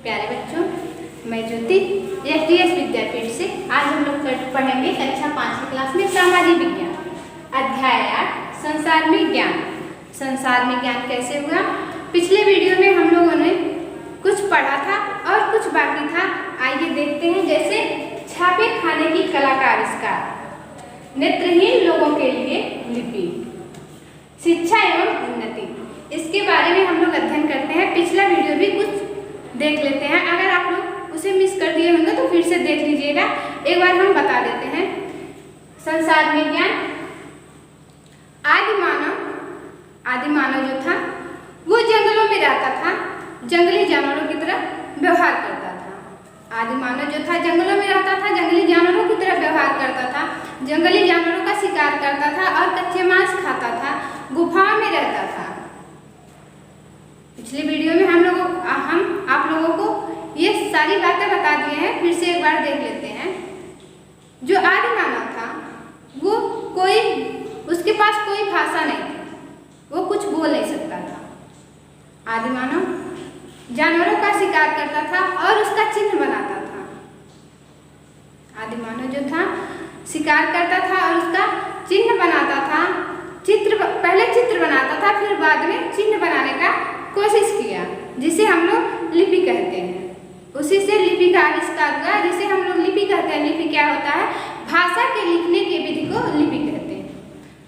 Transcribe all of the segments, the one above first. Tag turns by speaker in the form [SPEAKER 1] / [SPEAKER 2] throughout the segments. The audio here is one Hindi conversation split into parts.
[SPEAKER 1] प्यारे बच्चों, मैं ज्योति एसडीएस विद्यापीठ से आज हम लोग पढ़ेंगे कक्षा 5 की क्लास में सामाजिक विज्ञान अध्याय 8 संसार में ज्ञान। संसार में ज्ञान कैसे हुआ? पिछले वीडियो में हम लोगों ने कुछ पढ़ा था और कुछ बाकी था। आइए देखते हैं। जैसे छापे खाने की कला का आविष्कार, नेत्रहीन लोगों के लिए लिपि, शिक्षा एवं उन्नति, इसके बारे में हम लोग अध्ययन करते हैं। पिछला वीडियो भी कुछ देख लेते हैं। अगर आप लोग उसे मिस कर दिए होंगे तो फिर से देख लीजिएगा। एक बार हम बता देते हैं। संसार में ज्ञान, आदि मानव जो था वो जंगलों में रहता था, जंगली जानवरों की तरह व्यवहार करता था। आदि मानव जो था जंगलों में रहता था, जंगली जानवरों की तरह व्यवहार करता था, जंगली जानवरों का शिकार करता था और कच्चे मांस खाता था, गुफाओं में रहता था। पिछले वीडियो में हम आप लोगों को ये सारी बातें बता दिए हैं। फिर से एक बार देख लेते हैं। जो आदि मानव था वो उसके पास कोई भाषा नहीं थी, वो कुछ बोल नहीं सकता था। आदि मानव जानवरों का शिकार करता था और उसका चिन्ह बनाता था। आदि मानव जो था शिकार करता था और उसका चिन्ह बनाता था। पहले चित्र बनाता था, फिर बाद में चिन्ह बनाने का कोशिश किया, जिसे हम लोग लिपि कहते हैं। उसी से लिपि का आविष्कार हुआ, जिसे हम लोग लिपि कहते हैं। लिपि क्या होता है? भाषा के लिखने के विधि को लिपि कहते हैं।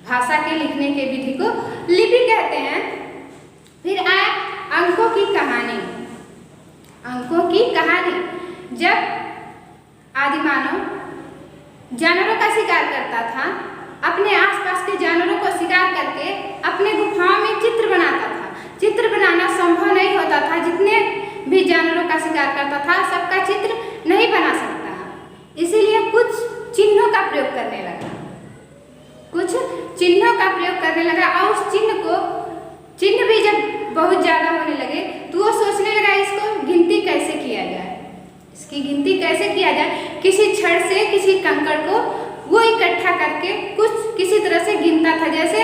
[SPEAKER 1] भाषा के लिखने के विधि को लिपि कहते हैं। फिर आया अंकों की कहानी। अंकों की कहानी, जब आदि मानव जानवरों का शिकार करता था, अपने आसपास के जानवरों को शिकार करके अपने गुफाओं में चित्र बनाता था। चित्र बनाना संभव नहीं होता था। जितने भी जानवरों का शिकार करता था सबका चित्र नहीं बना सकता, इसीलिए कुछ चिन्हों का प्रयोग करने लगा। और उस चिन्ह भी जब बहुत ज्यादा होने लगे तो वो सोचने लगा इसको गिनती कैसे किया जाए, इसकी गिनती कैसे किया जाए। किसी छड़ से किसी कंकड़ को वो इकट्ठा करके किसी तरह से गिनता था। जैसे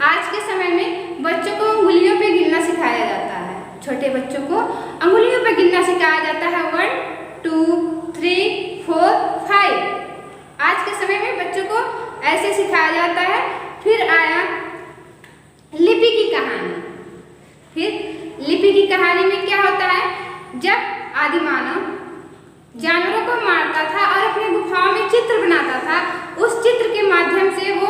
[SPEAKER 1] आज के समय में बच्चों को उंगलियों पे गिनना सिखाया जाता है। छोटे बच्चों को उंगलियों पे गिनना सिखाया जाता है। 1 2 3 4 5। आज के समय में बच्चों को ऐसे सिखाया जाता है। फिर आया लिपि की कहानी। फिर लिपि की कहानी में क्या होता है? जब आदि मानव जानवरों को मारता था और अपने गुफाओं में चित्र बनाता था, उस चित्र के माध्यम से वो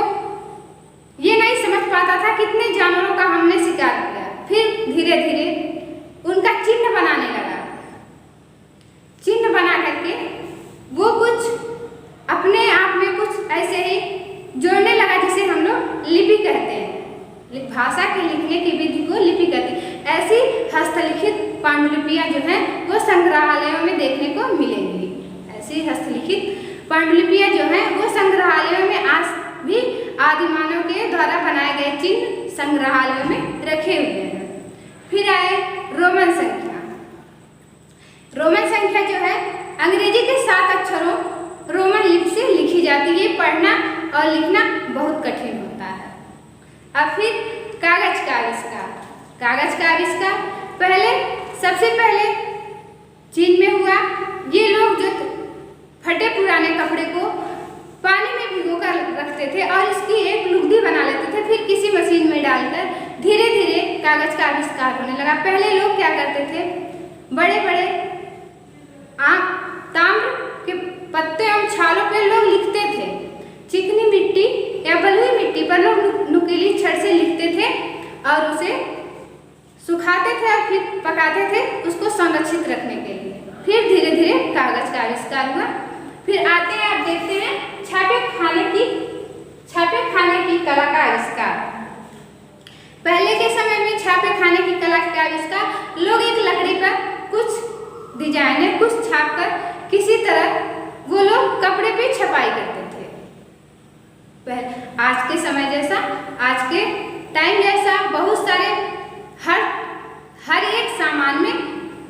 [SPEAKER 1] ये नहीं समझ पाता था कितने जानवरों का हमने शिकार किया। फिर धीरे धीरे उनका चिन्ह बनाने लगा। चिन्ह बना करके वो कुछ अपने आप में कुछ ऐसे ही जोड़ने लगा, जिसे हम लोग लिपि कहते हैं। भाषा के लिखने की विधि को लिपि कहते हैं। ऐसी हस्तलिखित पांडुलिपियां जो हैं वो संग्रहालयों में देखने को मिलेंगी। ऐसी हस्तलिखित पांडुलिपियां जो हैं वो संग्रहालयों में आज भी आदि मानव के द्वारा बनाए गए चिन्ह संग्रहालयों में रखे हुए हैं। फिर आए रोमन संख्या। रोमन संख्या जो है अंग्रेजी के 7 अक्षरों रोमन लिपि से लिखी जाती है। पढ़ना और लिखना बहुत कठिन होता है। अब फिर कागज का आविष्कार। कागज का आविष्कार सबसे पहले चीन में हुआ। ये लोग जो फटे पुराने कपड़े को पानी में भिगोकर रखते थे और इसकी एक लुगदी बना लेते थे। फिर किसी मशीन में डालकर धीरे धीरे कागज का आविष्कार होने लगा। पहले लोग क्या करते थे? बड़े बड़े ताम्र के पत्ते एवं छालों पर लोग लिखते थे। चिकनी मिट्टी या बलुई मिट्टी पर लोग नुकीली छड़ से लिखते थे और उसे सुखाते थे और फिर पकाते थे उसको संरक्षित रखने के लिए। फिर धीरे धीरे कागज का आविष्कार हुआ। फिर आते हैं, आप देखते हैं छापे खाने की कला का आविष्कार। पहले के समय में छापे खाने की कला का आविष्कार लोग एक लकड़ी पर कुछ डिजाइनें कुछ छाप कर किसी तरह वो लोग कपड़े पे छपाई करते थे। आज के समय जैसा, आज के टाइम जैसा बहुत सारे हर एक सामान में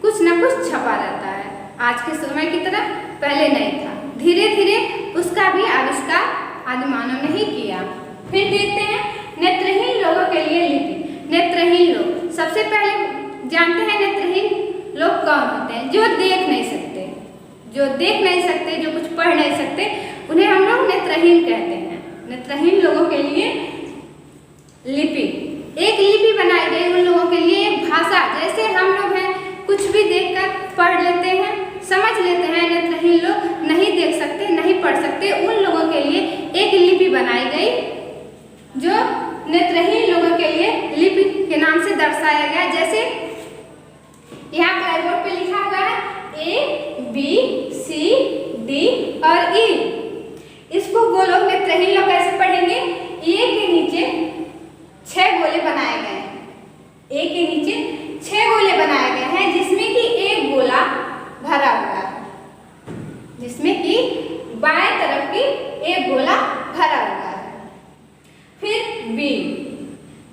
[SPEAKER 1] कुछ न कुछ छपा रहता है। आज के समय की तरह पहले नहीं था। धीरे धीरे उसका भी आविष्कार आदि मानव ने ही किया। फिर देखते हैं नेत्रहीन लोगों के लिए लिपि। नेत्रहीन लोग सबसे पहले जानते हैं नेत्रहीन लोग कौन होते हैं? जो देख नहीं सकते, जो देख नहीं सकते, जो कुछ पढ़ नहीं सकते, उन्हें हम लोग नेत्रहीन कहते हैं। नेत्रहीन लोगों के लिए लिपि, एक लिपि बनाई गई उन लोगों के लिए, एक भाषा। जैसे हम लोग हैं, कुछ भी देखकर पढ़ लेते हैं, समझ लेते हैं, नेत्रहीन लोग नहीं देख सकते, नहीं पढ़ सकते, उन लोगों के लिए एक लिपि बनाई गई, जो नेत्रहीन लोगों के लिए लिपि के नाम से दर्शाया गया। जैसे यहाँ ब्लैक बोर्ड पे लिखा हुआ है ABCD और E। इसको वो लोग नेत्रहीन लोग कैसे पढ़ेंगे? ए के नीचे 6 गोले बनाए गए हैं, ए के नीचे 6 गोले बनाए गए हैं, जिसमें कि एक गोला भरा हुआ है, जिसमें कि बाएं तरफ की एक गोला भरा हुआ है। फिर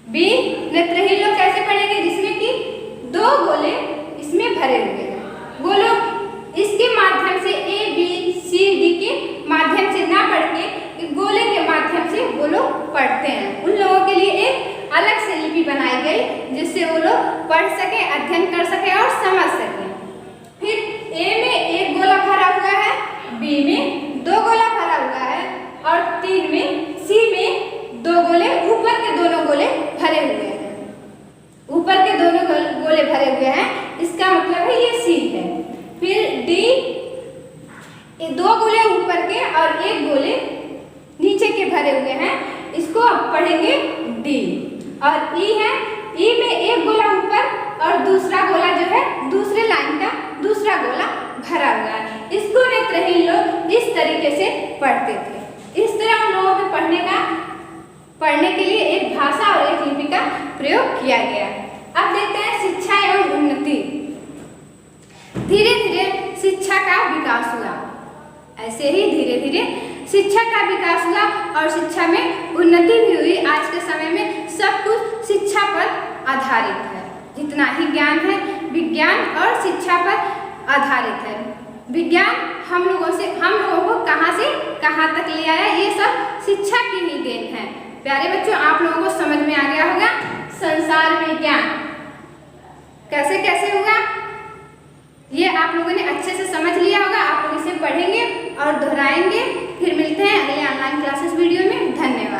[SPEAKER 1] बी नेत्रहीन लोग कैसे पढ़ेंगे? जिसमें कि 2 गोले इसमें भरे हुए हैं। वो लोग इसके माध्यम से ABCD के माध्यम से ना पढ़ के गोले के माध्यम से वो लोग पढ़ते हैं। उन लोगों के लिए एक अलग से लिपि बनाई गई, जिससे वो लोग पढ़ सके, अध्ययन कर सके और समझ सके। फिर A में एक गोला भरा हुआ है, B में 2 गोला भरा हुआ है और 3 में C में 2 गोले, ऊपर के दोनों गोले भरे हुए हैं। ऊपर के दोनों गोले भरे हुए हैं, इसका मतलब है ये C है। फिर D, 2 गोले ऊपर के और 1 गोले नीचे के भरे हुए हैं, इसको अब पढ़ेंगे D। और E है, E में एक गोला ऊपर और दूसरा गोला जो है दूसरे लाइन का दूसरा गोला भरा हुआ है। इसको नेत्रहीन लोग इस तरीके से पढ़ते थे। इस तरह उन लोगों के पढ़ने के लिए एक भाषा और एक लिपि का प्रयोग किया गया। अब देखते हैं शिक्षा एवं उन्नति। धीरे धीरे शिक्षा का विकास हुआ, ऐसे ही धीरे धीरे शिक्षा का विकास हुआ और शिक्षा में उन्नति भी हुई। आज के समय में सब कुछ शिक्षा पर आधारित है। जितना ही ज्ञान है, विज्ञान और शिक्षा पर आधारित है। विज्ञान हम लोगों को कहाँ से कहाँ तक ले आया, ये सब शिक्षा की ही देन है। प्यारे बच्चों, आप लोगों को समझ में आ गया होगा संसार विज्ञान कैसे कैसे हुआ, ये आप लोगों ने अच्छे से समझ लिया होगा। आप लोग इसे पढ़ेंगे और दोहराएंगे। फिर मिलते हैं अगले ऑनलाइन क्लासेस वीडियो में। धन्यवाद।